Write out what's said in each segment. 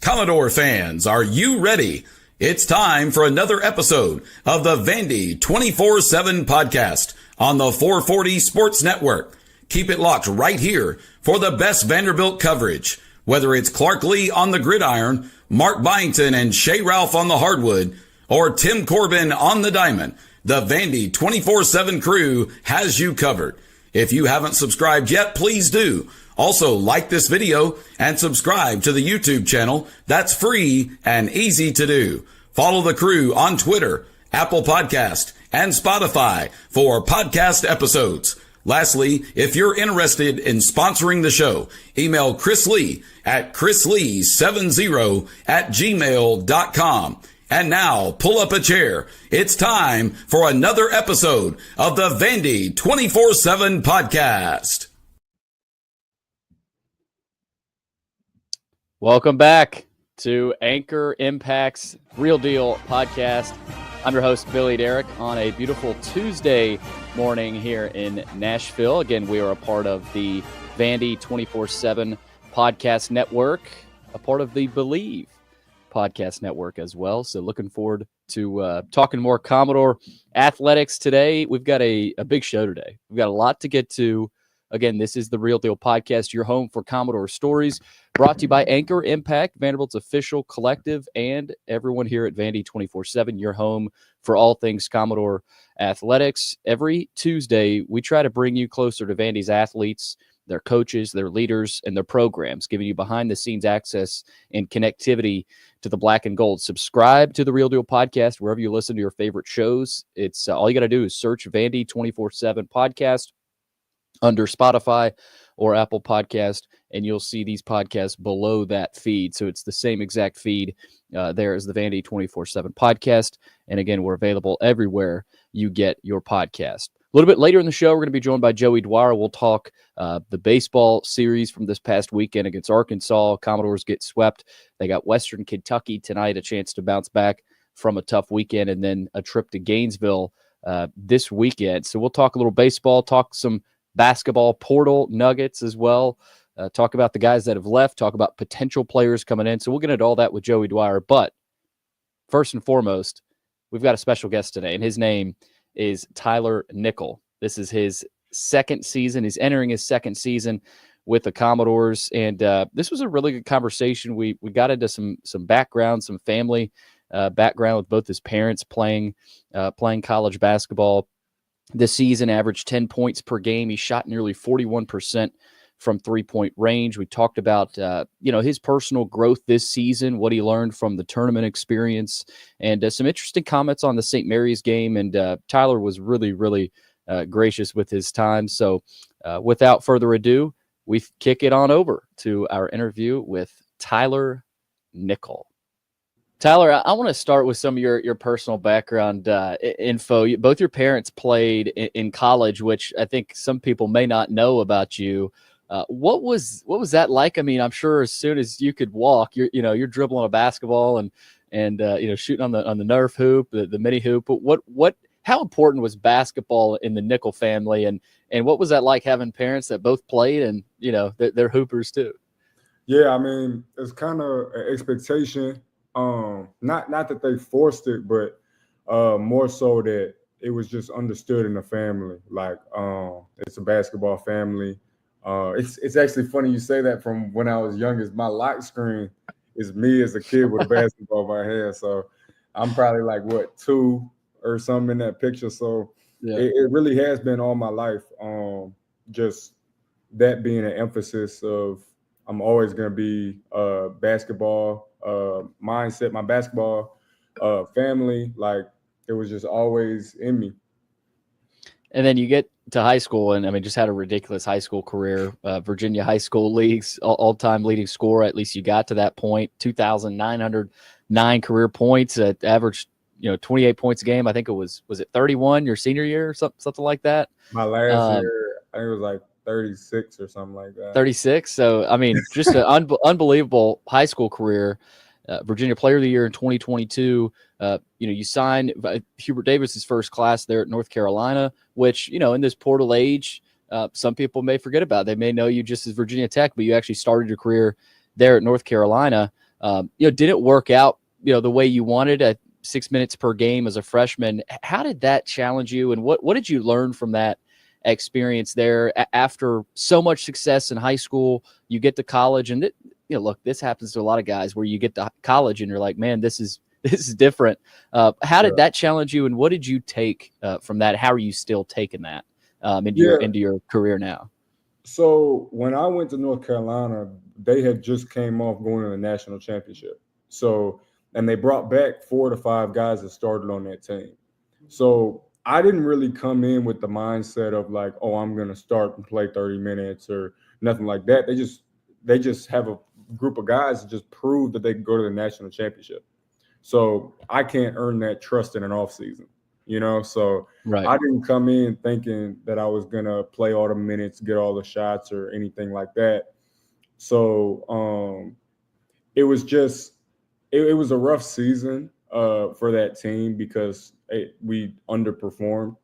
Commodore fans, are you ready? It's time for another episode of the Vandy 24/7 podcast on the 440 Sports Network. Keep it locked right here for the best Vanderbilt coverage. Whether it's Clark Lee on the gridiron, Mark Byington and Shea Ralph on the hardwood, or Tim Corbin on the diamond, the Vandy 24/7 crew has you covered. If you haven't subscribed yet, please do. Also, like this video and subscribe to the YouTube channel. That's free and easy to do. Follow the crew on Twitter, Apple Podcast, and Spotify for podcast episodes. Lastly, if you're interested in sponsoring the show, email Chris Lee at chrislee70@gmail.com. And now, pull up a chair. It's time for another episode of the Vandy 24/7 podcast. Welcome back to Anchor Impact's Real Deal podcast. I'm your host, Billy Derrick, on a beautiful Tuesday morning here in Nashville. Again, we are a part of the Vandy 24/7 podcast network, a part of the Believe podcast network as well. So looking forward to talking more Commodore athletics today. We've got a big show today. We've got a lot to get to. Again, this is the Real Deal podcast, your home for Commodore stories, brought to you by Anchor Impact, Vanderbilt's official collective, and everyone here at Vandy 24/7, your home for all things Commodore athletics. Every Tuesday, we try to bring you closer to Vandy's athletes, their coaches, their leaders, and their programs, giving you behind-the-scenes access and connectivity to the black and gold. Subscribe to the Real Deal podcast wherever you listen to your favorite shows. It's all you got to do is search Vandy 24/7 podcast under Spotify or Apple Podcast, and you'll see these podcasts below that feed. So it's the same exact feed there as the Vandy 24/7 podcast. And again, we're available everywhere you get your podcast. A little bit later in the show, we're going to be joined by Joey Dwyer. We'll talk the baseball series from this past weekend against Arkansas. Commodores get swept. They got Western Kentucky tonight, a chance to bounce back from a tough weekend, and then a trip to Gainesville this weekend. So we'll talk a little baseball, talk some basketball portal nuggets as well, talk about the guys that have left, talk about potential players coming in. So we'll get into all that with Joey Dwyer. But first and foremost, we've got a special guest today, and his name is Tyler Nickel. This is his second season. He's entering his second season with the Commodores, and this was a really good conversation. We got into some background, some family background with both his parents playing college basketball. This season averaged 10 points per game. He shot nearly 41% from three-point range. We talked about his personal growth this season, what he learned from the tournament experience, and some interesting comments on the St. Mary's game. And Tyler was really, really gracious with his time. So without further ado, we kick it on over to our interview with Tyler Nickel. Tyler, I want to start with some of your personal background info. Both your parents played in college, which I think some people may not know about you. What was that like? I mean, I'm sure as soon as you could walk, you're dribbling a basketball and shooting on the Nerf hoop, the mini hoop. But how important was basketball in the Nickel family, and what was that like having parents that both played and they're hoopers too? Yeah, I mean, it's kind of an expectation. Not that they forced it, but more so that it was just understood in the family. Like, it's a basketball family. It's actually funny you say that. From when I was youngest, my lock screen is me as a kid with a basketball in my hand. So I'm probably like 2 or something in that picture. So yeah. It really has been all my life. Just that being an emphasis of I'm always going to be basketball mindset, my basketball family, like it was just always in me. And then you get to high school, and I mean, just had a ridiculous high school career. Virginia high school leagues, all-time leading scorer. At least you got to that point. 2,909 career points, averaged 28 points a game. I think was it 31 your senior year or something like that? My last year, I think it was like 36 or something like that. 36. So, I mean, just an unbelievable high school career. Virginia Player of the Year in 2022. You signed Hubert Davis's first class there at North Carolina, which, in this portal age, some people may forget about. They may know you just as Virginia Tech, but you actually started your career there at North Carolina. did it work out, the way you wanted at 6 minutes per game as a freshman? How did that challenge you? And what did you learn from that experience there after so much success in high school? You get to college, and look, this happens to a lot of guys where you get to college and you're like, man, this is different. How did that challenge you, and what did you take from that? How are you still taking that into your career now? So when I went to North Carolina, they had just came off going to the national championship. So, and they brought back 4 to 5 guys that started on that team. So I didn't really come in with the mindset of like, oh, I'm going to start and play 30 minutes or nothing like that. They just have a group of guys that just prove that they can go to the national championship. So I can't earn that trust in an off season, So right. I didn't come in thinking that I was going to play all the minutes, get all the shots or anything like that. So it was just it was a rough season for that team because we underperformed.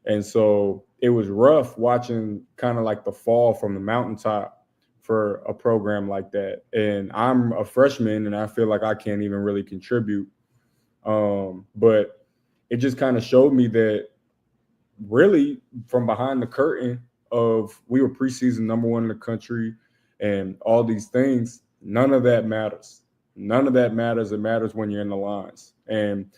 And so it was rough watching kind of like the fall from the mountaintop for a program like that. And I'm a freshman and I feel like I can't even really contribute. But it just kind of showed me that really from behind the curtain of we were preseason number 1 in the country and all these things, none of that matters. None of that matters. It matters when you're in the lines. And,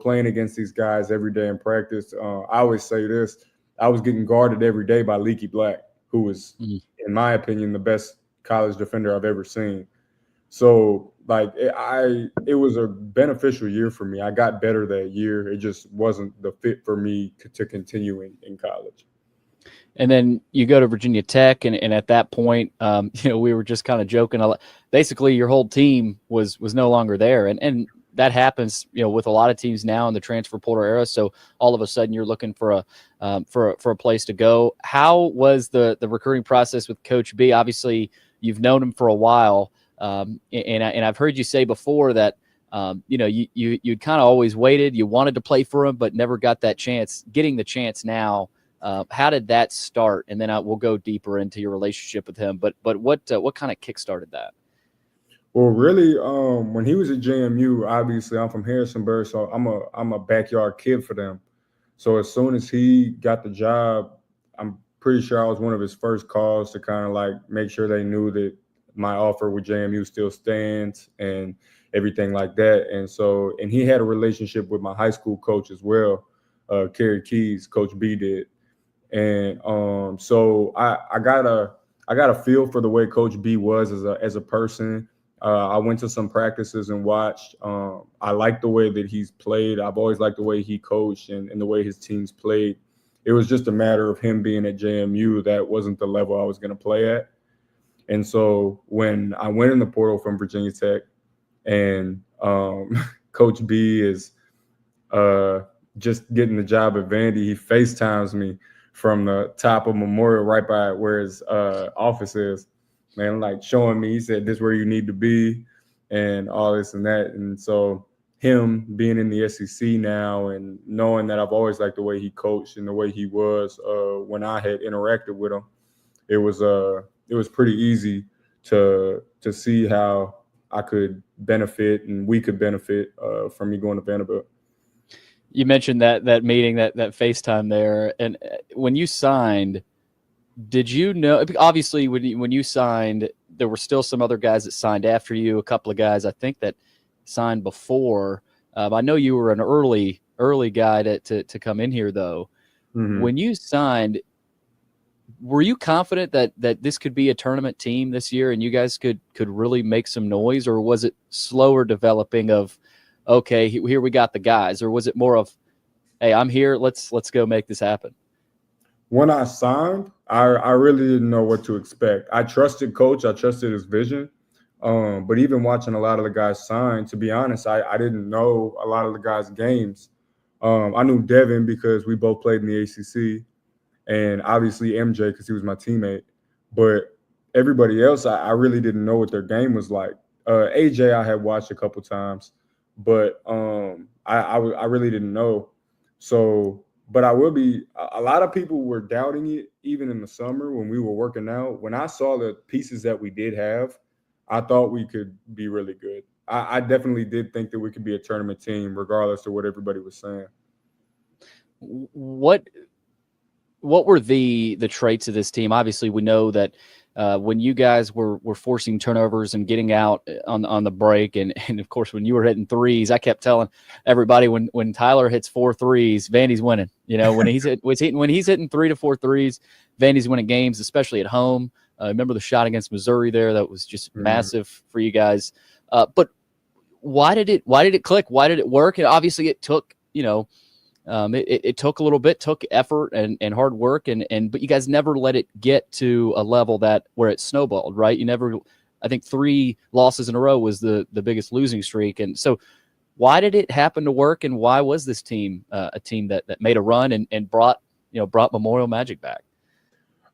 playing against these guys every day in practice, I always say this, I was getting guarded every day by Leaky Black, who was, in my opinion, the best college defender I've ever seen. So, like, it was a beneficial year for me. I got better that year. It just wasn't the fit for me to continue in college. And then you go to Virginia Tech, and at that point, we were just kind of joking. Basically, your whole team was no longer there, and that happens, with a lot of teams now in the transfer portal era. So all of a sudden, you're looking for a place to go. How was the recruiting process with Coach B? Obviously, you've known him for a while, and I've heard you say before that you kind of always waited. You wanted to play for him, but never got that chance. Getting the chance now. How did that start? And then we'll go deeper into your relationship with him. But what kind of kickstarted that? Well, really, when he was at JMU, obviously I'm from Harrisonburg, so I'm a backyard kid for them. So as soon as he got the job, I'm pretty sure I was one of his first calls to kind of like make sure they knew that my offer with JMU still stands and everything like that. And he had a relationship with my high school coach as well, Kerry Keys, Coach B did. And so I got a feel for the way Coach B was as a person. I went to some practices and watched. I like the way that he's played. I've always liked the way he coached and the way his teams played. It was just a matter of him being at JMU. That wasn't the level I was going to play at. And so when I went in the portal from Virginia Tech and Coach B is just getting the job at Vandy, he FaceTimes me from the top of Memorial right by where his office is. Man, like showing me, he said, this is where you need to be and all this and that. And so him being in the SEC now and knowing that I've always liked the way he coached and the way he was when I had interacted with him, it was pretty easy to see how I could benefit and we could benefit from me going to Vanderbilt. You mentioned that meeting, that FaceTime there. And when you signed, did you know, obviously when you signed, there were still some other guys that signed after you, a couple of guys, I think, that signed before. I know you were an early guy to come in here, though. Mm-hmm. When you signed, were you confident that this could be a tournament team this year and you guys could really make some noise, or was it slower developing of, okay, here we got the guys, or was it more of, hey, I'm here, let's go make this happen? When I signed, I really didn't know what to expect. I trusted Coach, I trusted his vision. But even watching a lot of the guys sign, to be honest, I didn't know a lot of the guys' games. I knew Devin because we both played in the ACC, and obviously MJ because he was my teammate. But everybody else, I really didn't know what their game was like. AJ I had watched a couple times, but I really didn't know. So, but I will be – a lot of people were doubting it even in the summer when we were working out. When I saw the pieces that we did have, I thought we could be really good. I definitely did think that we could be a tournament team, regardless of what everybody was saying. What were the traits of this team? Obviously, we know that when you guys were forcing turnovers and getting out on the break, and of course when you were hitting threes, I kept telling everybody when Tyler hits 4 threes, Vandy's winning. When he's hitting 3 to 4 threes, Vandy's winning games, especially at home. Remember the shot against Missouri there? That was just massive for you guys. But why did it click? Why did it work? And obviously it took it took a little bit, took effort and hard work, but you guys never let it get to a level where it snowballed, right? You never. I think 3 losses in a row was the biggest losing streak, and so why did it happen to work? And why was this team a team that made a run and brought Memorial Magic back?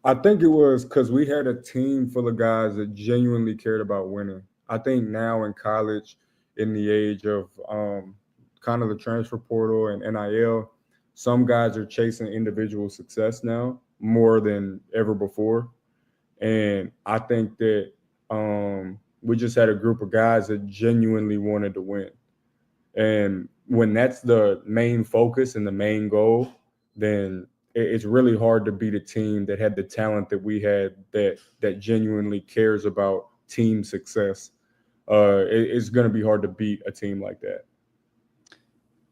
I think it was because we had a team full of guys that genuinely cared about winning. I think now in college, in the age of kind of the transfer portal and NIL, some guys are chasing individual success now more than ever before. And I think that we just had a group of guys that genuinely wanted to win. And when that's the main focus and the main goal, then it's really hard to beat a team that had the talent that we had that genuinely cares about team success. It's going to be hard to beat a team like that.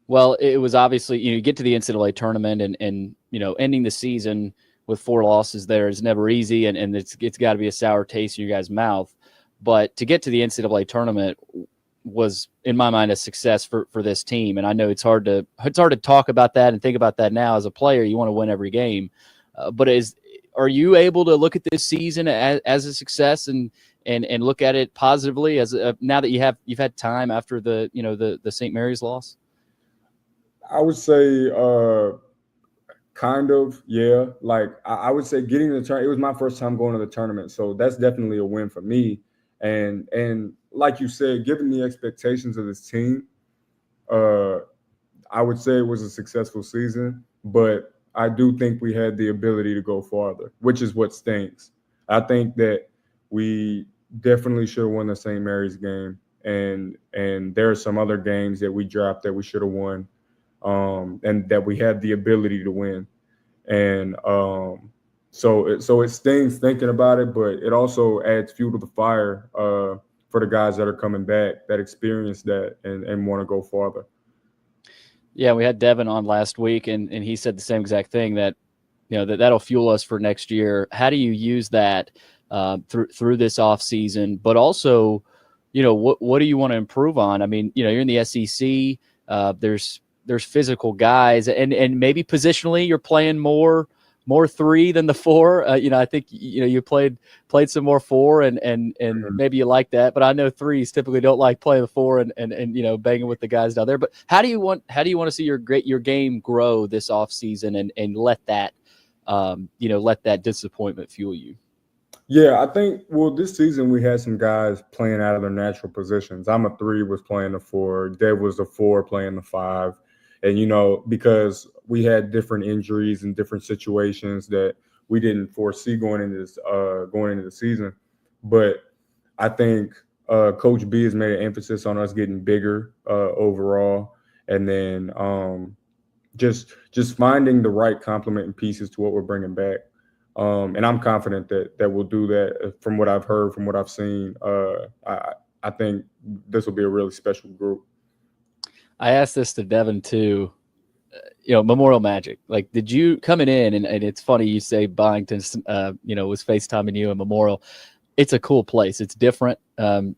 Well, it was obviously, you get to the NCAA tournament and ending the season with 4 losses there is never easy, and it's got to be a sour taste in your guys' mouth. But to get to the NCAA tournament was, in my mind, a success for this team. And I know it's hard to talk about that and think about that now as a player. You want to win every game, but are you able to look at this season as a success and look at it positively now that you've had time after the St. Mary's loss? I would say kind of, yeah. Like I would say getting the tournament, it was my first time going to the tournament, so that's definitely a win for me. And like you said, given the expectations of this team, I would say it was a successful season, but I do think we had the ability to go farther, which is what stinks. I think that we definitely should have won the St. Mary's game, and there are some other games that we dropped that we should have won, and that we had the ability to win. And so it stings thinking about it, but it also adds fuel to the fire for the guys that are coming back, that experience that and want to go farther. Yeah, we had Devin on last week, and he said the same exact thing, that that'll fuel us for next year. How do you use that through this off season? But also, what do you want to improve on? I mean, you're in the SEC. There's physical guys, and maybe positionally you're playing more 3 than the 4. I think you played some more 4, and maybe you like that. But I know 3s typically don't like playing the 4 and banging with the guys down there. But how do you want to see your game grow this off season and let that disappointment fuel you? Yeah, I think, this season we had some guys playing out of their natural positions. I'm a 3, was playing the 4. Dev was the 4 playing the 5. And, because we had different injuries and different situations that we didn't foresee going into the season. But I think Coach B has made an emphasis on us getting bigger overall. And then just finding the right complementing pieces to what we're bringing back. And I'm confident that we'll do that. From what I've heard, from what I've seen, I think this will be a really special group. I asked this to Devin too. Memorial Magic. Like, did you coming in and it's funny you say Byington, was FaceTiming you in Memorial. It's a cool place. It's different.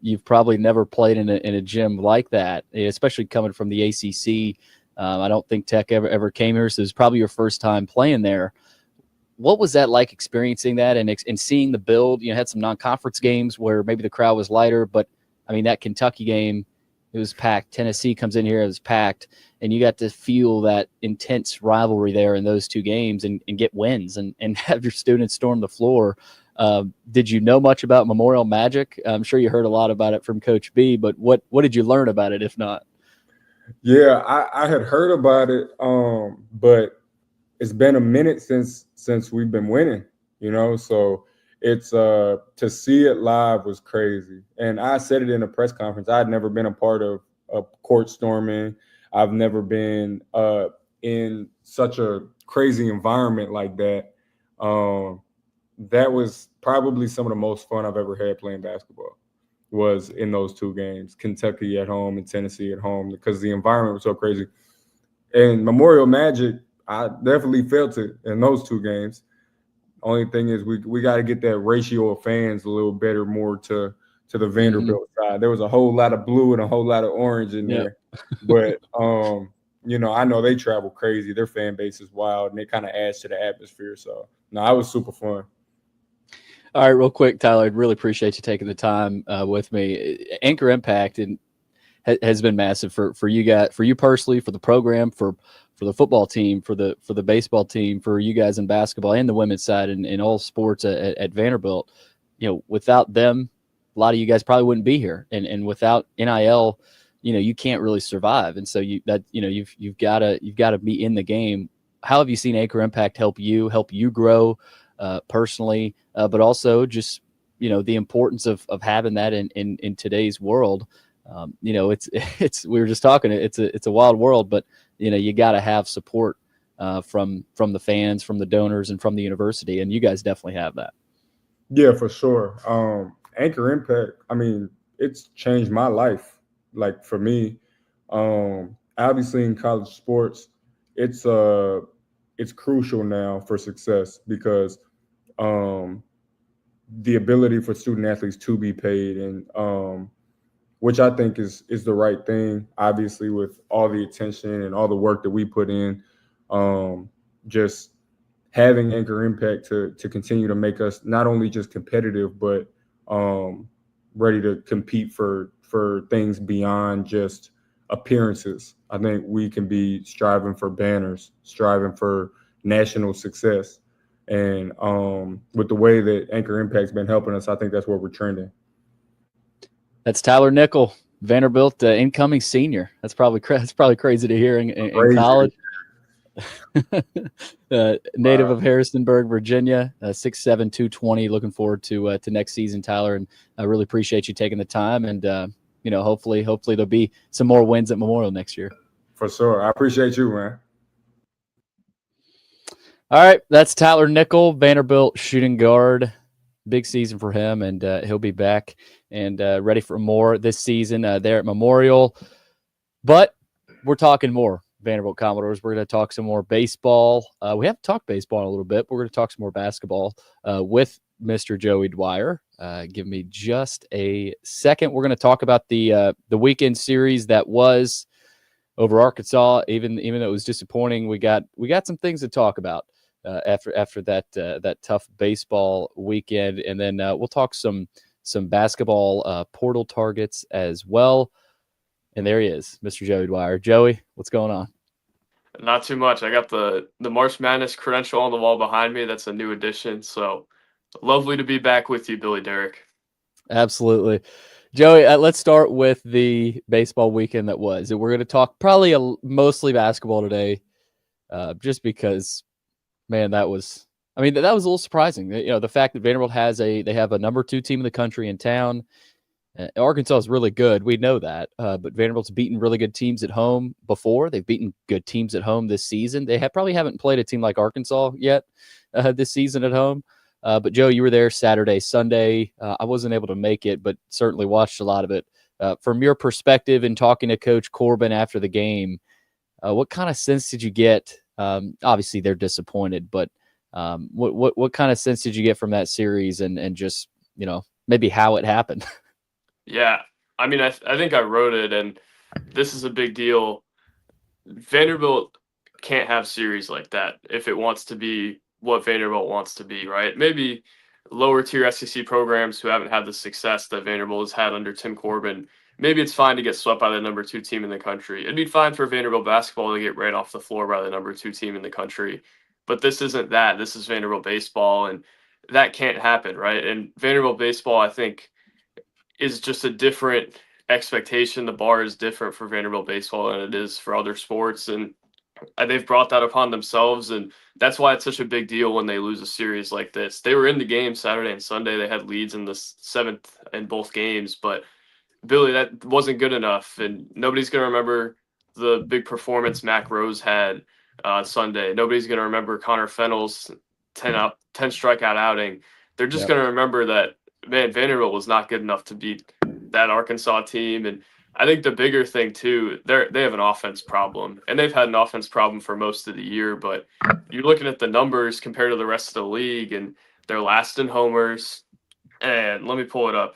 You've probably never played in a gym like that, especially coming from the ACC. I don't think Tech ever came here, so it was probably your first time playing there. What was that like, experiencing that and seeing the build? Had some non-conference games where maybe the crowd was lighter, but I mean that Kentucky game, it was packed. Tennessee comes in here, it was packed, and you got to feel that intense rivalry there in those 2 games and get wins and have your students storm the floor. Did you know much about Memorial Magic? I'm sure you heard a lot about it from Coach B, but what did you learn about it, if not? Yeah, I had heard about it, but it's been a minute since we've been winning, so it's to see it live was crazy. And I said it in a press conference. I had never been a part of a court storming. I've never been in such a crazy environment like that. Um, that was probably some of the most fun I've ever had playing basketball, was in those two games, Kentucky at home and Tennessee at home, because the environment was so crazy. And Memorial Magic, I definitely felt it in those two games. Only thing is we got to get that ratio of fans a little better, more to the Vanderbilt side. There was a whole lot of blue and a whole lot of orange in there. But I know they travel crazy. Their fan base is wild, and it kind of adds to the atmosphere. So no, it was super fun. All right, real quick, Tyler, I'd really appreciate you taking the time with me. Anchor Impact has been massive for you guys, for you personally, for the program, for the football team, for the baseball team, for you guys in basketball and the women's side and in all sports at Vanderbilt. Without them, a lot of you guys probably wouldn't be here. And without NIL, you can't really survive. And so you've got to be in the game. How have you seen Anchor Impact help you grow personally, but also just the importance of having that in today's world? It's we were just talking. It's a wild world, but you got to have support from the fans, from the donors, and from the university, and you guys definitely have that. Yeah, for sure. Anchor Impact, I mean, it's changed my life. Like for me, obviously in college sports, it's crucial now for success, because the ability for student athletes to be paid, and which I think is the right thing. Obviously, with all the attention and all the work that we put in, just having Anchor Impact to continue to make us not only just competitive, but ready to compete for things beyond just appearances. I think we can be striving for banners, striving for national success. And with the way that Anchor Impact's been helping us, I think that's where we're trending. That's Tyler Nickel, Vanderbilt incoming senior. That's probably crazy to hear in college. Native of Harrisonburg, Virginia, 6'7", 220. Looking forward to next season, Tyler, and I really appreciate you taking the time. And hopefully there'll be some more wins at Memorial next year. For sure, I appreciate you, man. All right, that's Tyler Nickel, Vanderbilt shooting guard. Big season for him, and he'll be back and ready for more this season there at Memorial. But we're talking more Vanderbilt Commodores. We're going to talk some more baseball. We have to talk baseball in a little bit, but we're going to talk some more basketball with Mr. Joey Dwyer. Give me just a second. We're going to talk about the weekend series that was over Arkansas. Even though it was disappointing, we got some things to talk about after that tough baseball weekend, and then we'll talk some basketball portal targets as well. And there he is, Mr. Joey Dwyer. Joey, what's going on? Not too much. I got the March Madness credential on the wall behind me. That's a new addition. So lovely to be back with you, Billy Derrick. Absolutely. Joey, let's start with the baseball weekend that was. We're going to talk probably mostly basketball today, just because, man, that was a little surprising. The fact that Vanderbilt they have a number 2 team in the country in town. Arkansas is really good. We know that. But Vanderbilt's beaten really good teams at home before. They've beaten good teams at home this season. They probably haven't played a team like Arkansas yet this season at home. But, Joe, you were there Saturday, Sunday. I wasn't able to make it, but certainly watched a lot of it. From your perspective in talking to Coach Corbin after the game, what kind of sense did you get? Obviously, they're disappointed, but what kind of sense did you get from that series and just, maybe how it happened? Yeah, I mean, I think I wrote it, and this is a big deal. Vanderbilt can't have series like that if it wants to be what Vanderbilt wants to be, right? Maybe lower tier SEC programs who haven't had the success that Vanderbilt has had under Tim Corbin, maybe it's fine to get swept by the number 2 team in the country. It'd be fine for Vanderbilt basketball to get ran off the floor by the number 2 team in the country. But this isn't that. This is Vanderbilt baseball, and that can't happen, right? And Vanderbilt baseball, I think, is just a different expectation. The bar is different for Vanderbilt baseball than it is for other sports. And they've brought that upon themselves, and that's why it's such a big deal when they lose a series like this. They were in the game Saturday and Sunday. They had leads in the seventh in both games, but Billy, that wasn't good enough, and nobody's going to remember the big performance Mac Rose had Sunday. Nobody's going to remember Connor Fennell's 10 strikeout outing. They're just going to remember that, man, Vanderbilt was not good enough to beat that Arkansas team. And I think the bigger thing too, they have an offense problem, and they've had an offense problem for most of the year. But you're looking at the numbers compared to the rest of the league, and they're last in homers. And let me pull it up.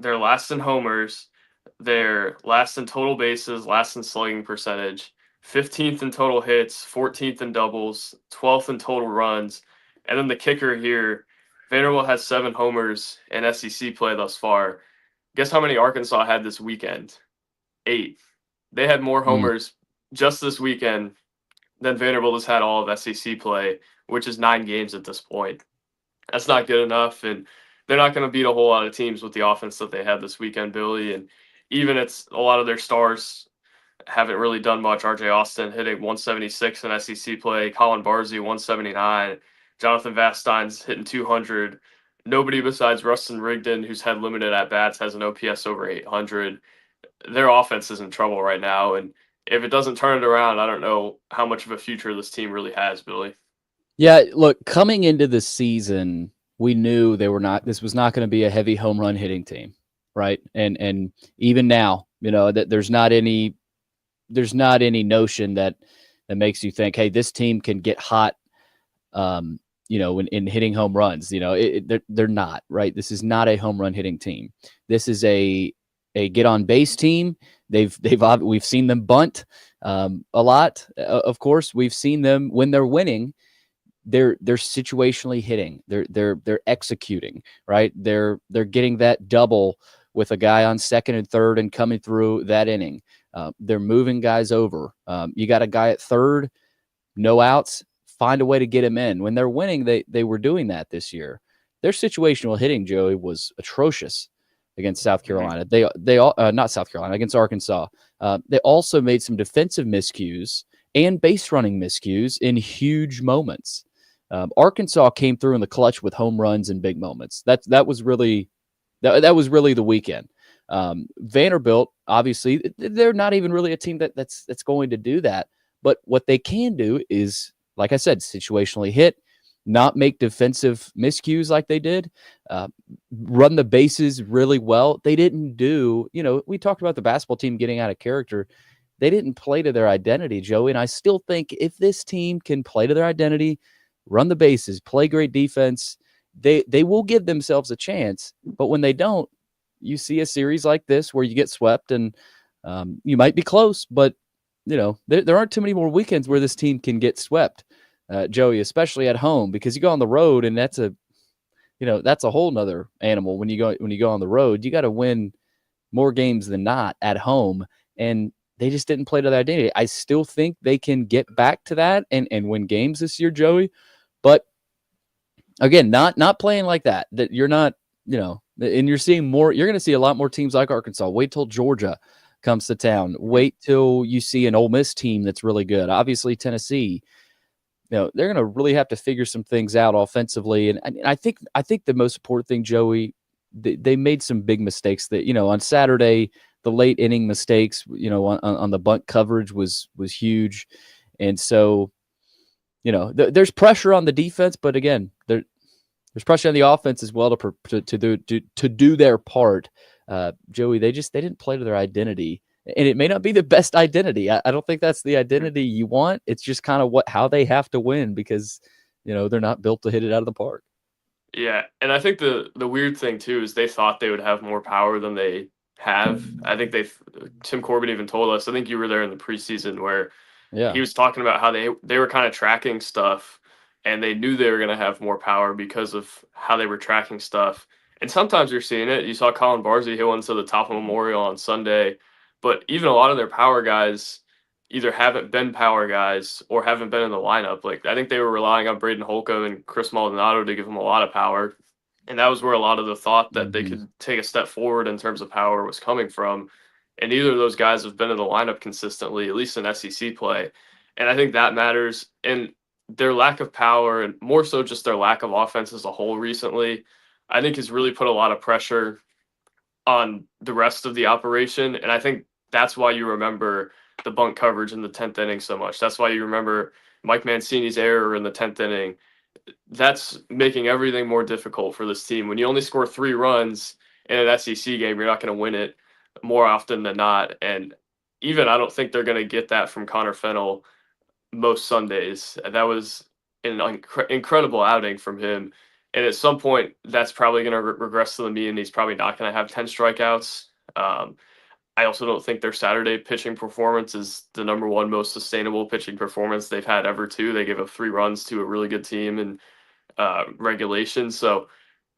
They're last in homers. They're last in total bases, last in slugging percentage, 15th in total hits, 14th in doubles, 12th in total runs. And then the kicker here, Vanderbilt has 7 homers in SEC play thus far. Guess how many Arkansas had this weekend? 8. They had more homers just this weekend than Vanderbilt has had all of SEC play, which is 9 games at this point. That's not good enough, and they're not going to beat a whole lot of teams with the offense that they had this weekend, Billy. And even it's a lot of their stars haven't really done much. R.J. Austin hitting 176 in SEC play, Colin Barzey 179, Jonathan Vastein's hitting 200. Nobody besides Rustin Rigdon, who's had limited at bats, has an OPS over 800. Their offense is in trouble right now, and if it doesn't turn it around, I don't know how much of a future this team really has, Billy. Yeah, look, coming into the season, we knew this was not going to be a heavy home run hitting team, right? And even now, that there's not any notion that makes you think, hey, this team can get hot, in hitting home runs. They're not, right? This is not a home run hitting team. This is a get on base team. We've seen them bunt a lot. Of course, we've seen them when they're winning. They're situationally hitting. They're executing, right? They're getting that double with a guy on second and third and coming through that inning. They're moving guys over. You got a guy at third, no outs, find a way to get him in. When they're winning, they were doing that this year. Their situational hitting, Joey, was atrocious against South Carolina. They all not South Carolina, against Arkansas. They also made some defensive miscues and base running miscues in huge moments. Arkansas came through in the clutch with home runs and big moments. That was really the weekend. Vanderbilt, obviously, they're not even really a team that's going to do that. But what they can do is, like I said, situationally hit, not make defensive miscues like they did, run the bases really well. They didn't do, we talked about the basketball team getting out of character. They didn't play to their identity, Joey. And I still think if this team can play to their identity, run the bases, play great defense, they will give themselves a chance. But when they don't, you see a series like this where you get swept and you might be close, but there aren't too many more weekends where this team can get swept, Joey, especially at home, because you go on the road and that's a whole nother animal. When you go on the road, you got to win more games than not at home. And they just didn't play to their identity. I still think they can get back to that and win games this year, Joey. But again, not playing like that. That you're not, and you're seeing more. You're going to see a lot more teams like Arkansas. Wait till Georgia comes to town. Wait till you see an Ole Miss team that's really good. Obviously, Tennessee. They're going to really have to figure some things out offensively. And I think the most important thing, Joey, they made some big mistakes that, on Saturday, the late inning mistakes, on the bunt coverage was huge. And so, there's pressure on the defense, but again, there's pressure on the offense as well to do their part. Joey, they didn't play to their identity, and it may not be the best identity. I don't think that's the identity you want. It's just kind of how they have to win because, they're not built to hit it out of the park. Yeah, and I think the weird thing too is they thought they would have more power than they have. I think Tim Corbin even told us, I think you were there in the preseason where he was talking about how they were kind of tracking stuff and they knew they were going to have more power because of how they were tracking stuff. And sometimes you're seeing it. You saw Colin Barzey hit one to the top of Memorial on Sunday, but even a lot of their power guys either haven't been power guys or haven't been in the lineup. Like I think they were relying on Braden Holcomb and Chris Maldonado to give them a lot of power. And that was where a lot of the thought that they could take a step forward in terms of power was coming from. And neither of those guys have been in the lineup consistently, at least in SEC play. And I think that matters. And their lack of power, and more so just their lack of offense as a whole recently, I think has really put a lot of pressure on the rest of the operation. And I think that's why you remember the bunt coverage in the 10th inning so much. That's why you remember Mike Mancini's error in the 10th inning. That's making everything more difficult for this team. When you only score 3 runs in an SEC game, you're not going to win it more often than not. And even I don't think they're going to get that from Connor Fennell most Sundays. That was an incredible outing from him. And at some point, that's probably going to regress to the mean. He's probably not going to have 10 strikeouts. I also don't think their Saturday pitching performance is the number one most sustainable pitching performance they've had ever, too. They gave up 3 runs to a really good team in regulation. So,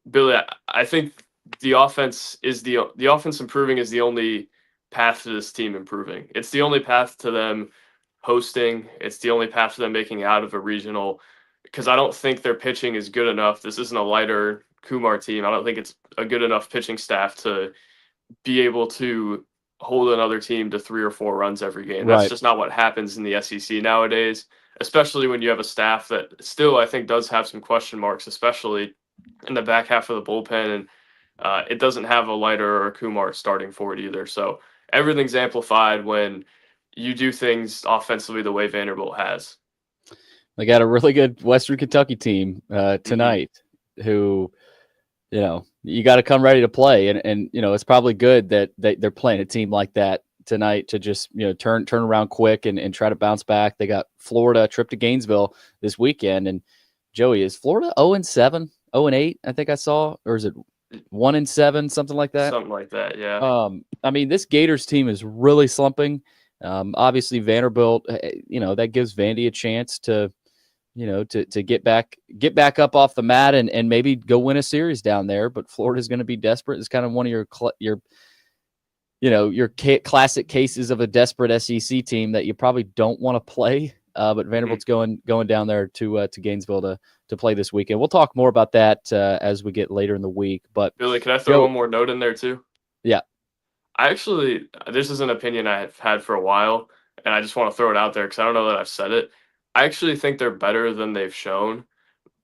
Billy, I think the offense improving is the only path to this team improving. It's the only path to them hosting. It's the only path to them making out of a regional, because I don't think their pitching is good enough. This isn't a lighter Kumar team. I don't think it's a good enough pitching staff to be able to hold another team to 3 or 4 runs every game. That's just not what happens in the SEC nowadays, especially when you have a staff that still, I think, does have some question marks, especially in the back half of the bullpen. And it doesn't have a lighter or a Kumar starting for it either. So everything's amplified when you do things offensively the way Vanderbilt has. They got a really good Western Kentucky team tonight who, you got to come ready to play. And it's probably good that they're playing a team like that tonight to just, turn around quick and try to bounce back. They got Florida, trip to Gainesville this weekend. And Joey, is Florida 0-7, 0-8, I think I saw, or is it 1-7, something like that? Something like that, yeah. I mean, this Gators team is really slumping. Obviously Vanderbilt, that gives Vandy a chance to, to get back up off the mat and maybe go win a series down there. But Florida's going to be desperate. It's kind of one of your classic cases of a desperate SEC team that you probably don't want to play. But Vanderbilt's going down there to Gainesville to play this weekend. We'll talk more about that as we get later in the week. But Billy, can I throw one more note in there too? Yeah. This is an opinion I've had for a while, and I just want to throw it out there because I don't know that I've said it. I actually think they're better than they've shown,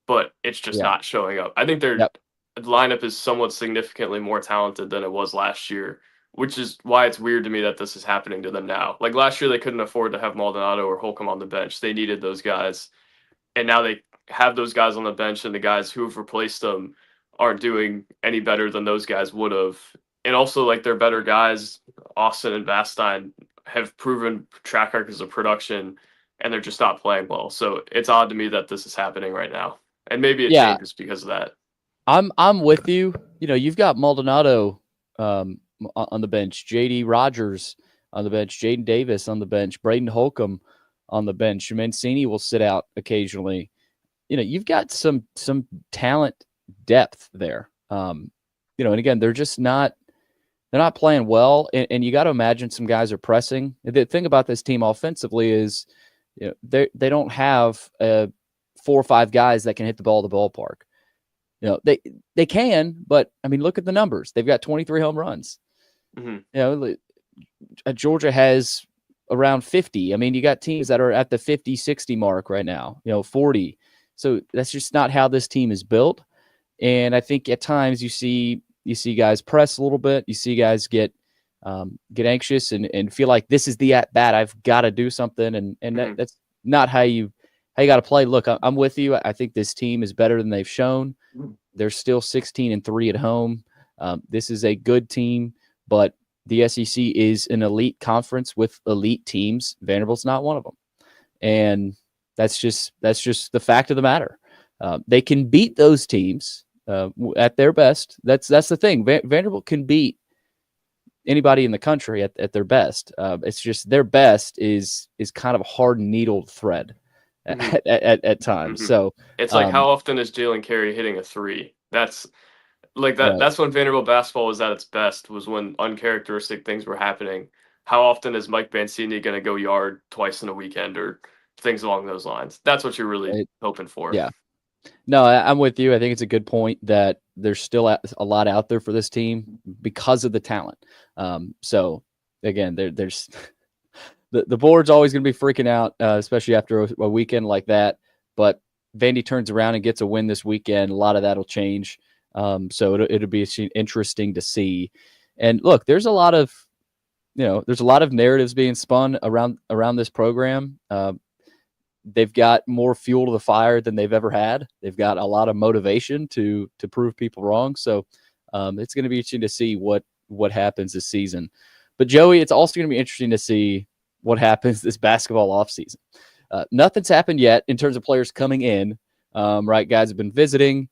but it's just not showing up. I think their lineup is somewhat significantly more talented than it was last year, which is why it's weird to me that this is happening to them now. Like last year, they couldn't afford to have Maldonado or Holcomb on the bench. They needed those guys, and now they have those guys on the bench, and the guys who have replaced them aren't doing any better than those guys would have. And also, like, their better guys, Austin and Vastine, have proven track records of production, and they're just not playing well. So it's odd to me that this is happening right now. And maybe it changes because of that. I'm with you. You've got Maldonado on the bench, J.D. Rogers on the bench, Jaden Davis on the bench, Braden Holcomb on the bench. Mancini will sit out occasionally. You've got some talent depth there. And again, they're just not. They're not playing well, and you got to imagine some guys are pressing. The thing about this team offensively is, they don't have 4 or 5 guys that can hit the ball at the ballpark. They can, but I mean, look at the numbers. They've got 23 home runs. Georgia has around 50. I mean, you got teams that are at the 50, 60 mark right now. 40. So that's just not how this team is built. And I think at times you see guys press a little bit. You see guys get anxious and feel like this is the at bat. I've got to do something, and that's not how you got to play. Look, I'm with you. I think this team is better than they've shown. They're still 16-3 at home. This is a good team, but the SEC is an elite conference with elite teams. Vanderbilt's not one of them, and that's just the fact of the matter. They can beat those teams. At their best. That's the thing. Vanderbilt can beat anybody in the country at their best. It's just their best is kind of a hard needle thread at times. So it's like, how often is Jalen Carey hitting a 3? That's like that. That's when Vanderbilt basketball was at its best, was when uncharacteristic things were happening. How often is Mike Mancini going to go yard twice in a weekend or things along those lines? That's what you're really hoping for. Yeah. No, I'm with you. I think it's a good point that there's still a lot out there for this team because of the talent. So again, there's the board's always going to be freaking out, especially after a weekend like that. But Vandy turns around and gets a win this weekend. A lot of that'll change. So it'll be interesting to see. And look, there's a lot of narratives being spun around this program. They've got more fuel to the fire than they've ever had. They've got a lot of motivation to prove people wrong. So it's going to be interesting to see what happens this season. But Joey, it's also going to be interesting to see what happens this basketball offseason. Nothing's happened yet in terms of players coming in. Right, guys have been visiting.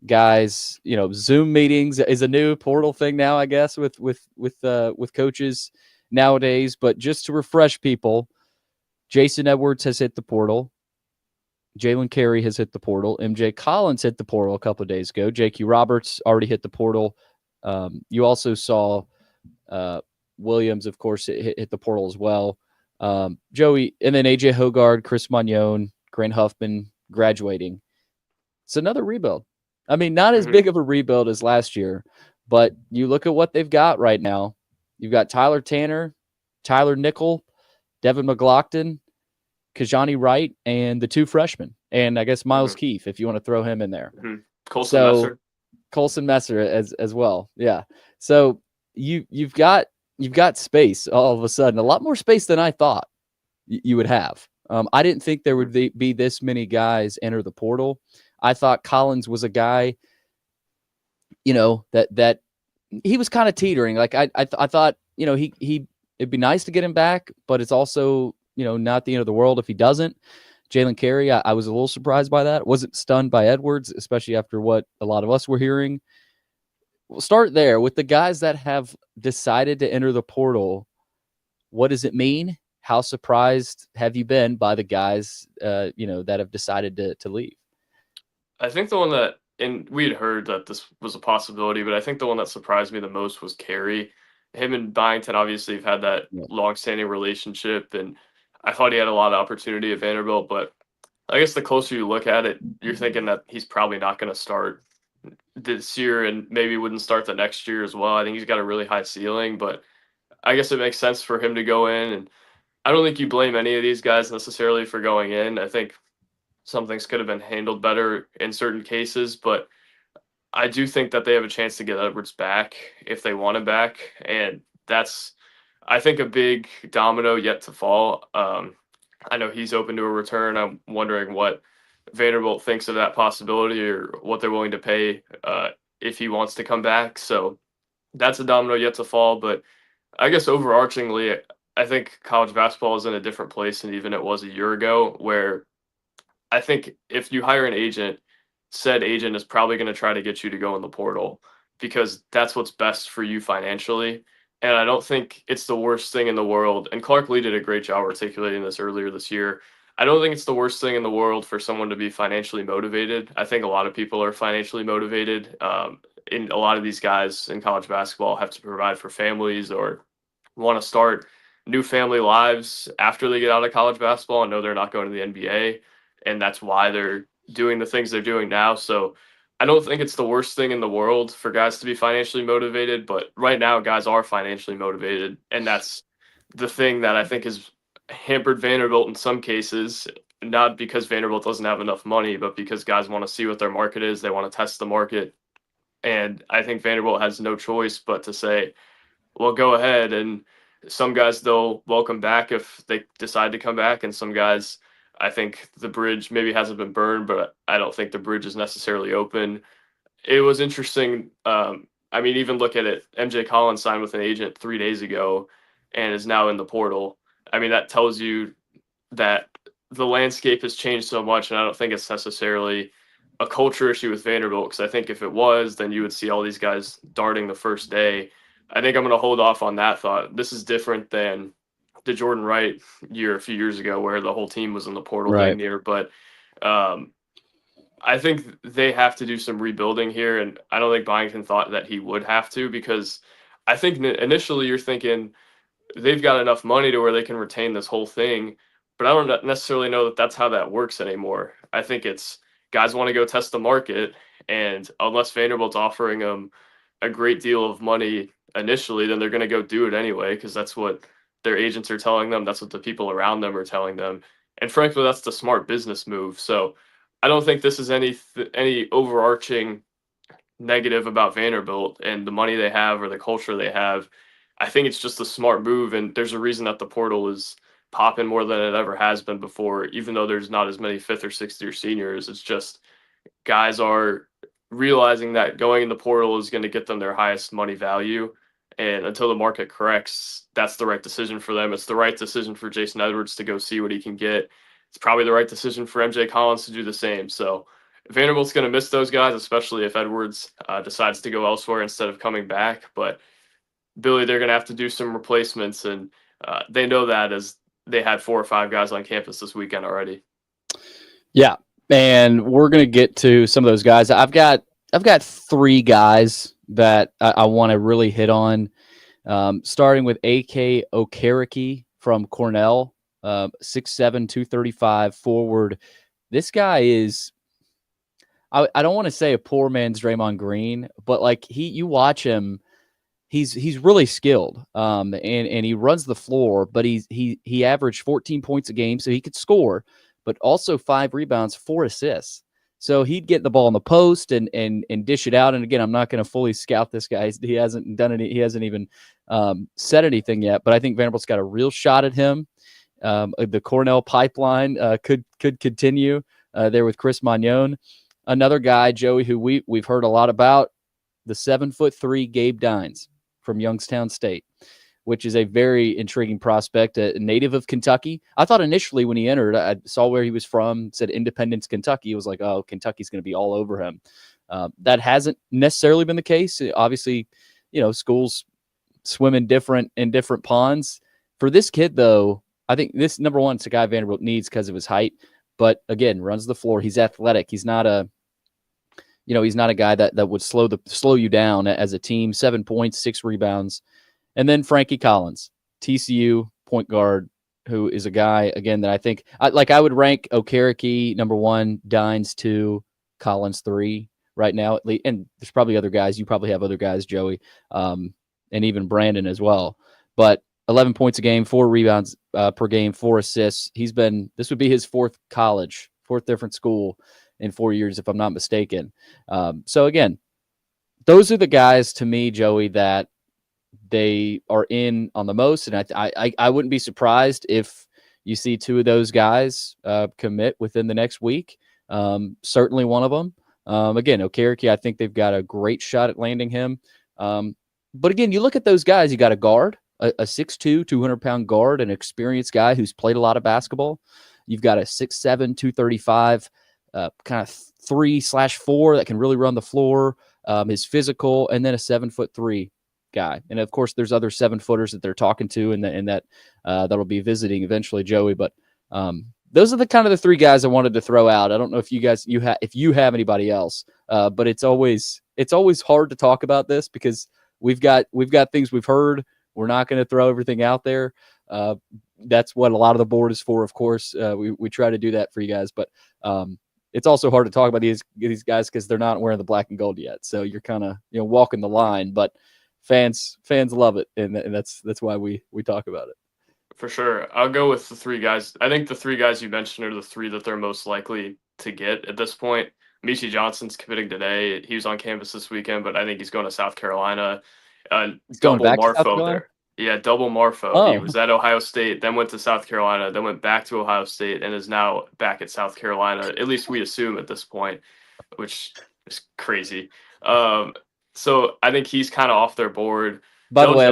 Guys, Zoom meetings is a new portal thing now, I guess, with coaches nowadays. But just to refresh people, Jason Edwards has hit the portal. Jalen Carey has hit the portal. MJ Collins hit the portal a couple of days ago. J.Q. Roberts already hit the portal. You also saw Williams, of course, hit the portal as well. Joey, and then A.J. Hogard, Chris Magnon, Grant Huffman graduating. It's another rebuild. I mean, not as big of a rebuild as last year, but you look at what they've got right now. You've got Tyler Tanner, Tyler Nickel, Devin McLaughlin, Kajani Wright, and the two freshmen. And I guess Miles Keefe, if you want to throw him in there. Colson Messer as well. Yeah. So you've got space all of a sudden, a lot more space than I thought you would have. I didn't think there would be this many guys enter the portal. I thought Collins was a guy, that he was kind of teetering. Like I thought, it'd be nice to get him back, but it's also, not the end of the world if he doesn't. Jalen Carey, I was a little surprised by that. Wasn't stunned by Edwards, especially after what a lot of us were hearing. We'll start there with the guys that have decided to enter the portal. What does it mean? How surprised have you been by the guys, that have decided to leave? I think the one that, and we had heard that this was a possibility, but I think the one that surprised me the most was Carey. Him and Byington obviously have had that long-standing relationship, and I thought he had a lot of opportunity at Vanderbilt, but I guess the closer you look at it, you're thinking that he's probably not going to start this year and maybe wouldn't start the next year as well. I think he's got a really high ceiling, but I guess it makes sense for him to go in, and I don't think you blame any of these guys necessarily for going in. I think some things could have been handled better in certain cases, but I do think that they have a chance to get Edwards back if they want him back. And that's, I think, a big domino yet to fall. I know he's open to a return. I'm wondering what Vanderbilt thinks of that possibility or what they're willing to pay if he wants to come back. So that's a domino yet to fall. But I guess overarchingly, I think college basketball is in a different place than even it was a year ago, where I think if you hire an agent, said agent is probably going to try to get you to go in the portal because that's what's best for you financially. And I don't think it's the worst thing in the world. And Clark Lee did a great job articulating this earlier this year. I don't think it's the worst thing in the world for someone to be financially motivated. I think a lot of people are financially motivated. And a lot of these guys in college basketball have to provide for families or want to start new family lives after they get out of college basketball and know they're not going to the NBA. And that's why they're doing the things they're doing now. So I don't think it's the worst thing in the world for guys to be financially motivated, but right now guys are financially motivated. And that's the thing that I think has hampered Vanderbilt in some cases, not because Vanderbilt doesn't have enough money, but because guys want to see what their market is. They want to test the market. And I think Vanderbilt has no choice but to say, well, go ahead. And some guys they'll welcome back if they decide to come back. And some guys, I think the bridge maybe hasn't been burned, but I don't think the bridge is necessarily open. It was interesting. Even look at it. MJ Collins signed with an agent 3 days ago and is now in the portal. I mean, that tells you that the landscape has changed so much, and I don't think it's necessarily a culture issue with Vanderbilt, because I think if it was, then you would see all these guys darting the first day. I think I'm going to hold off on that thought. This is different than the Jordan Wright year a few years ago where the whole team was in the portal dang near. But I think they have to do some rebuilding here. And I don't think Byington thought that he would have to, because I think initially you're thinking they've got enough money to where they can retain this whole thing. But I don't necessarily know that that's how that works anymore. I think it's guys want to go test the market. And unless Vanderbilt's offering them a great deal of money initially, then they're going to go do it anyway, because that's what their agents are telling them. That's what the people around them are telling them. And frankly, that's the smart business move. So I don't think this is any overarching negative about Vanderbilt and the money they have or the culture they have. I think it's just a smart move, and there's a reason that the portal is popping more than it ever has been before, even though there's not as many fifth or sixth year seniors. It's just guys are realizing that going in the portal is going to get them their highest money value. And until the market corrects, that's the right decision for them. It's the right decision for Jason Edwards to go see what he can get. It's probably the right decision for MJ Collins to do the same. So Vanderbilt's going to miss those guys, especially if Edwards decides to go elsewhere instead of coming back. But Billy, they're going to have to do some replacements, and they know that as they had 4 or 5 guys on campus this weekend already. Yeah, and we're going to get to some of those guys. I've got 3 guys that I want to really hit on, starting with A.K. Okereke from Cornell, 6'7", 235 forward. This guy is, I don't want to say a poor man's Draymond Green, but like you watch him, he's really skilled, and he runs the floor, but he averaged 14 points a game, so he could score, but also 5 rebounds, 4 assists. So he'd get the ball in the post and dish it out. And again, I'm not going to fully scout this guy. He hasn't done any. He hasn't even said anything yet. But I think Vanderbilt's got a real shot at him. The Cornell pipeline could continue there with Chris Magnon. Another guy, Joey, who we've heard a lot about, the 7'3" Gabe Dines from Youngstown State, which is a very intriguing prospect, a native of Kentucky. I thought initially when he entered, I saw where he was from, said Independence, Kentucky. I was like, oh, Kentucky's going to be all over him. That hasn't necessarily been the case. Obviously, schools swim in different ponds. For this kid, though, I think this, number one, it's a guy Vanderbilt needs because of his height. But again, runs the floor. He's athletic. He's not a guy that would slow you down as a team. 7 points, 6 rebounds. And then Frankie Collins, TCU point guard, who is a guy, again, that I think I would rank Okereke number 1, Dines 2, Collins 3 right now. And there's probably other guys. You probably have other guys, Joey, and even Brandon as well. But 11 points a game, 4 rebounds per game, 4 assists. This would be his 4th different school in 4 years, if I'm not mistaken. So again, those are the guys to me, Joey, that they are in on the most, and I wouldn't be surprised if you see 2 of those guys commit within the next week. Certainly one of them. Again, Okereke, I think they've got a great shot at landing him. But again, you look at those guys. You got a guard, a 6'2", 200-pound guard, an experienced guy who's played a lot of basketball. You've got a 6'7", 235, kind of 3/4 that can really run the floor. Is physical, and then a 7'3" guy. And of course, there's other 7-footers that they're talking to, and that that'll be visiting eventually, Joey. But those are the kind of the 3 guys I wanted to throw out. I don't know if if you have anybody else, but it's always hard to talk about this because we've got things we've heard. We're not going to throw everything out there. That's what a lot of the board is for, of course. We try to do that for you guys, but it's also hard to talk about these guys because they're not wearing the black and gold yet. So you're kind of walking the line, but fans love it, and that's why we talk about it. For sure. I'll go with the 3 guys. I think the 3 guys you mentioned are the 3 that they're most likely to get at this point. Michi Johnson's committing today. He was on campus this weekend, but I think he's going to South Carolina. He's going back to South Marfo Carolina? there. Yeah, double Marfo. Oh. He was at Ohio State, then went to South Carolina, then went back to Ohio State, and is now back at South Carolina. At least we assume at this point, which is crazy. So I think he's kind of off their board. By the way,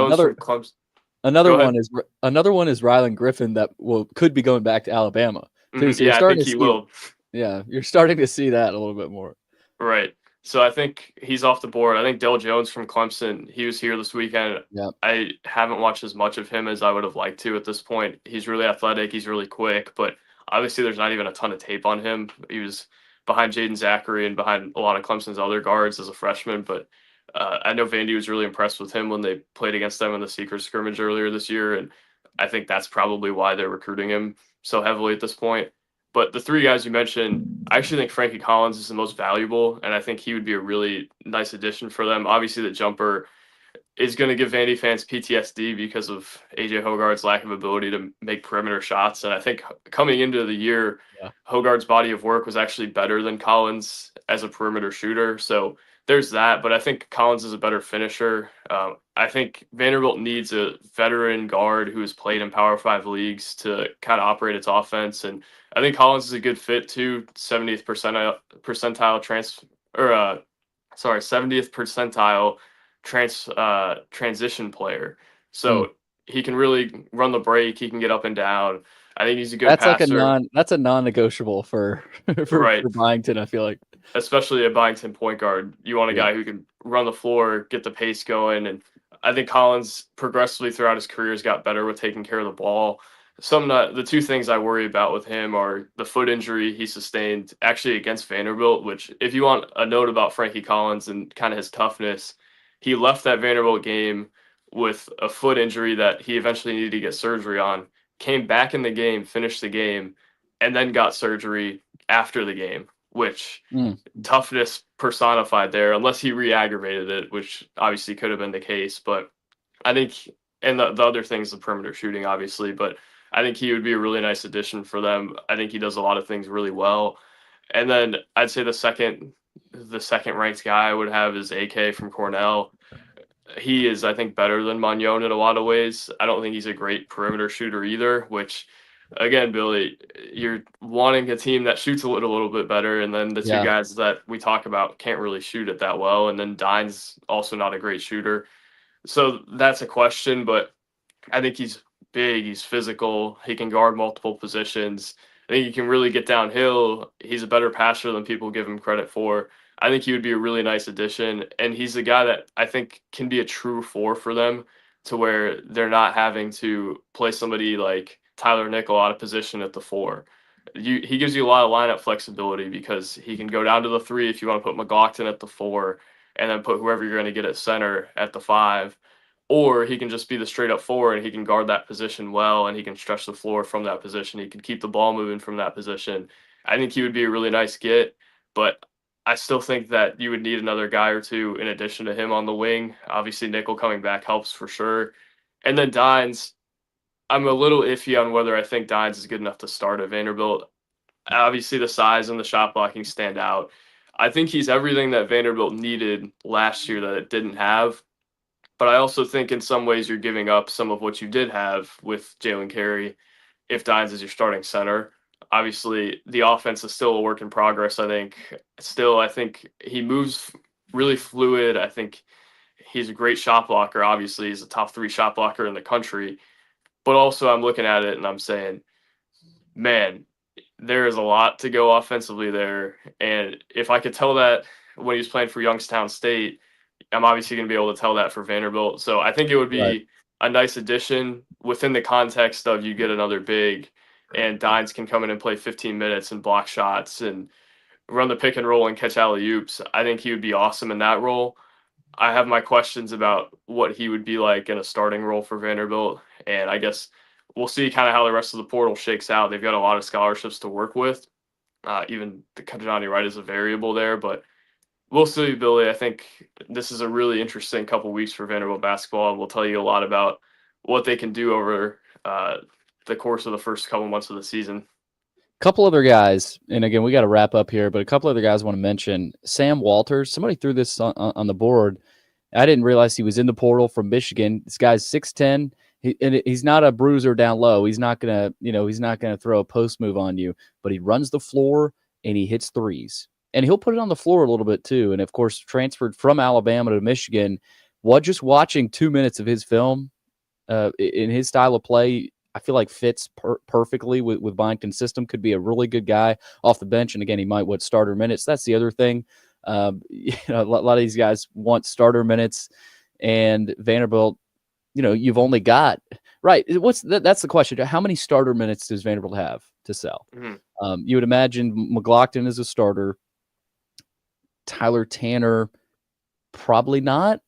another one is Rylan Griffin that could be going back to Alabama. So yeah, I think he will. Yeah, you're starting to see that a little bit more. Right. So I think he's off the board. I think Dell Jones from Clemson, he was here this weekend. Yep. I haven't watched as much of him as I would have liked to at this point. He's really athletic. He's really quick, but obviously there's not even a ton of tape on him. He was behind Jaden Zachary and behind a lot of Clemson's other guards as a freshman, but I know Vandy was really impressed with him when they played against them in the secret scrimmage earlier this year, and I think that's probably why they're recruiting him so heavily at this point. But the 3 guys you mentioned, I actually think Frankie Collins is the most valuable, and I think he would be a really nice addition for them. Obviously, the jumper is going to give Vandy fans PTSD because of AJ Hogarth's lack of ability to make perimeter shots. And I think coming into the year, Hogarth's body of work was actually better than Collins as a perimeter shooter. So there's that. But I think Collins is a better finisher. I think Vanderbilt needs a veteran guard who has played in Power 5 leagues to kind of operate its offense. And I think Collins is a good fit too. 70th percentile transition player. So he can really run the break. He can get up and down. I think he's a good passer. That's a non-negotiable for Right. for Byington, I feel like. Especially a Byington point guard. You want a guy who can run the floor, get the pace going. And I think Collins progressively throughout his career has got better with taking care of the ball. The two things I worry about with him are the foot injury he sustained actually against Vanderbilt, which if you want a note about Frankie Collins and kind of his toughness, he left that Vanderbilt game with a foot injury that he eventually needed to get surgery on, came back in the game, finished the game, and then got surgery after the game, which toughness personified there, unless he re-aggravated it, which obviously could have been the case. But I think, and the other thing is the perimeter shooting, obviously, but I think he would be a really nice addition for them. I think he does a lot of things really well. And then I'd say the second ranked guy I would have is AK from Cornell. He is, I think, better than Magnon in a lot of ways. I don't think he's a great perimeter shooter either, which, again, Billy, you're wanting a team that shoots a little bit better, and then the two guys that we talk about can't really shoot it that well, and then Dine's also not a great shooter. So that's a question, but I think he's big, he's physical, he can guard multiple positions. I think he can really get downhill. He's a better passer than people give him credit for. I think he would be a really nice addition, and he's a guy that I think can be a true four for them, to where they're not having to play somebody like Tyler Nickel out of position at the four. He gives you a lot of lineup flexibility because he can go down to the three if you want to put McLaughlin at the four, and then put whoever you're going to get at center at the five. Or he can just be the straight up four and he can guard that position well, and he can stretch the floor from that position. He can keep the ball moving from that position. I think he would be a really nice get, but I still think that you would need another guy or two in addition to him on the wing. Obviously, Nickel coming back helps for sure. And then Dines, I'm a little iffy on whether I think Dines is good enough to start at Vanderbilt. Obviously, the size and the shot blocking stand out. I think he's everything that Vanderbilt needed last year that it didn't have. But I also think in some ways you're giving up some of what you did have with Jalen Carey if Dines is your starting center. Obviously, the offense is still a work in progress, I think. I think he moves really fluid. I think he's a great shot blocker. Obviously, he's a top 3 shot blocker in the country. But also I'm looking at it and I'm saying, man, there is a lot to go offensively there. And if I could tell that when he was playing for Youngstown State, I'm obviously going to be able to tell that for Vanderbilt. So I think it would be a nice addition within the context of you get another big, and Dines can come in and play 15 minutes and block shots and run the pick and roll and catch alley-oops. I think he would be awesome in that role. I have my questions about what he would be like in a starting role for Vanderbilt, and I guess we'll see kind of how the rest of the portal shakes out. They've got a lot of scholarships to work with. Even the Johnny Wright is a variable there, but we'll see, Billy. I think this is a really interesting couple weeks for Vanderbilt basketball, and we'll tell you a lot about what they can do over the course of the first couple months of the season. Couple other guys, and again, we got to wrap up here, but a couple other guys I want to mention. Sam Walters, somebody threw this on the board. I didn't realize he was in the portal from Michigan. This guy's 6'10". He's not a bruiser down low. He's not gonna throw a post move on you, but he runs the floor and he hits threes. And he'll put it on the floor a little bit too. And of course, transferred from Alabama to Michigan. Just watching 2 minutes of his film in his style of play, I feel like fits perfectly with Byington's system. Could be a really good guy off the bench. And again, he might want starter minutes. That's the other thing. A lot of these guys want starter minutes, and Vanderbilt, you've only got right. That's the question. How many starter minutes does Vanderbilt have to sell? Mm-hmm. You would imagine McLaughlin is a starter. Tyler Tanner, probably not.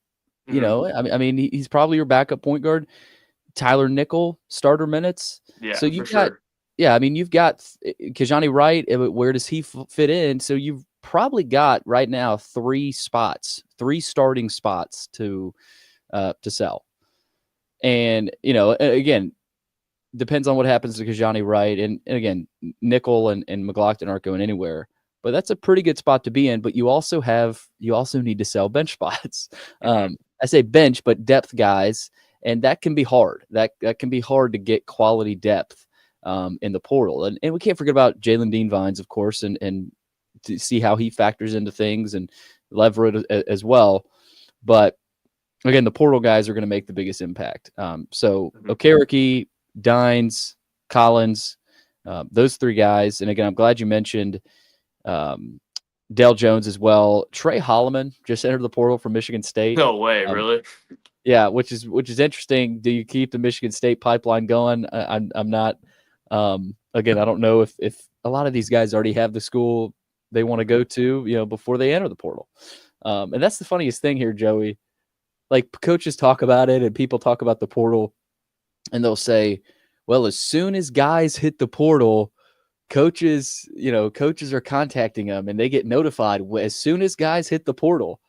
Mm-hmm. I mean, he's probably your backup point guard. Tyler Nickel, starter minutes. Yeah, so you've got, I mean, you've got Kajani Wright. Where does he fit in? So you've probably got right now 3 starting spots to to sell. And, again, depends on what happens to Kajani Wright. And again, Nickel and McLaughlin aren't going anywhere. But that's a pretty good spot to be in. But you also need to sell bench spots. I say bench, but depth guys. And that can be hard. That can be hard to get quality depth in the portal. And we can't forget about Jalen Dean Vines, of course, and to see how he factors into things, and Leverett as well. But again, the portal guys are going to make the biggest impact. So Okereke, Dines, Collins, those three guys. And again, I'm glad you mentioned Dale Jones as well. Trey Holloman just entered the portal from Michigan State. No way, really? Yeah, which is interesting. Do you keep the Michigan State pipeline going? I'm not. Again, I don't know if a lot of these guys already have the school they want to go to, before they enter the portal. And that's the funniest thing here, Joey. Like, coaches talk about it and people talk about the portal, and they'll say, well, as soon as guys hit the portal, coaches are contacting them and they get notified as soon as guys hit the portal.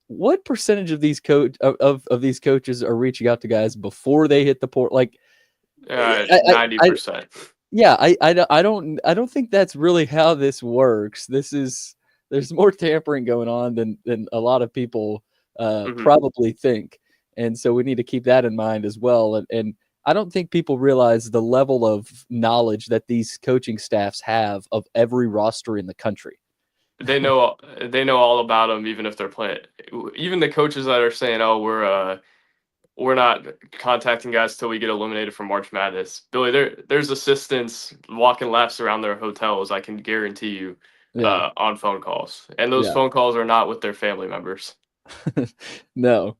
What percentage of these of these coaches are reaching out to guys before they hit the portal? Like 90%. Yeah, I don't think that's really how this works. There's more tampering going on than a lot of people probably think. And so we need to keep that in mind as well. And I don't think people realize the level of knowledge that these coaching staffs have of every roster in the country. They know all about them, even if they're playing. Even the coaches that are saying, "Oh, we're not contacting guys till we get eliminated from March Madness." Billy, there's assistants walking laps around their hotels, I can guarantee you, on phone calls. And those phone calls are not with their family members. No.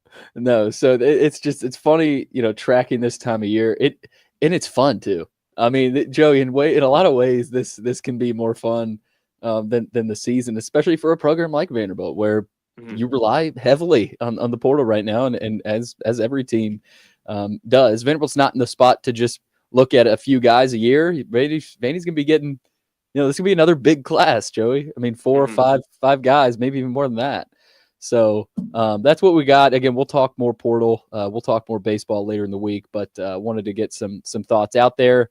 So it's funny, tracking this time of year. And it's fun too. I mean, Joey, in a lot of ways, this can be more fun than the season, especially for a program like Vanderbilt, where you rely heavily on the portal right now, and as every team does. Vanderbilt's not in the spot to just look at a few guys a year. Vandy's going to be getting, this going to be another big class, Joey. I mean, 4 or 5 guys, maybe even more than that. So that's what we got. Again, we'll talk more portal. We'll talk more baseball later in the week, but wanted to get some thoughts out there.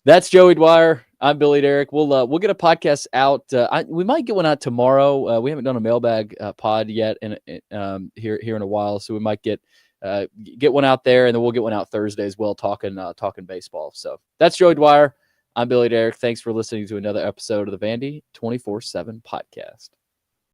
That's Joey Dwyer. I'm Billy Derrick. We'll get a podcast out. We might get one out tomorrow. We haven't done a mailbag pod yet here in a while, so we might get one out there, and then we'll get one out Thursday as well, talking baseball. So that's Joey Dwyer. I'm Billy Derrick. Thanks for listening to another episode of the Vandy 24/7 podcast.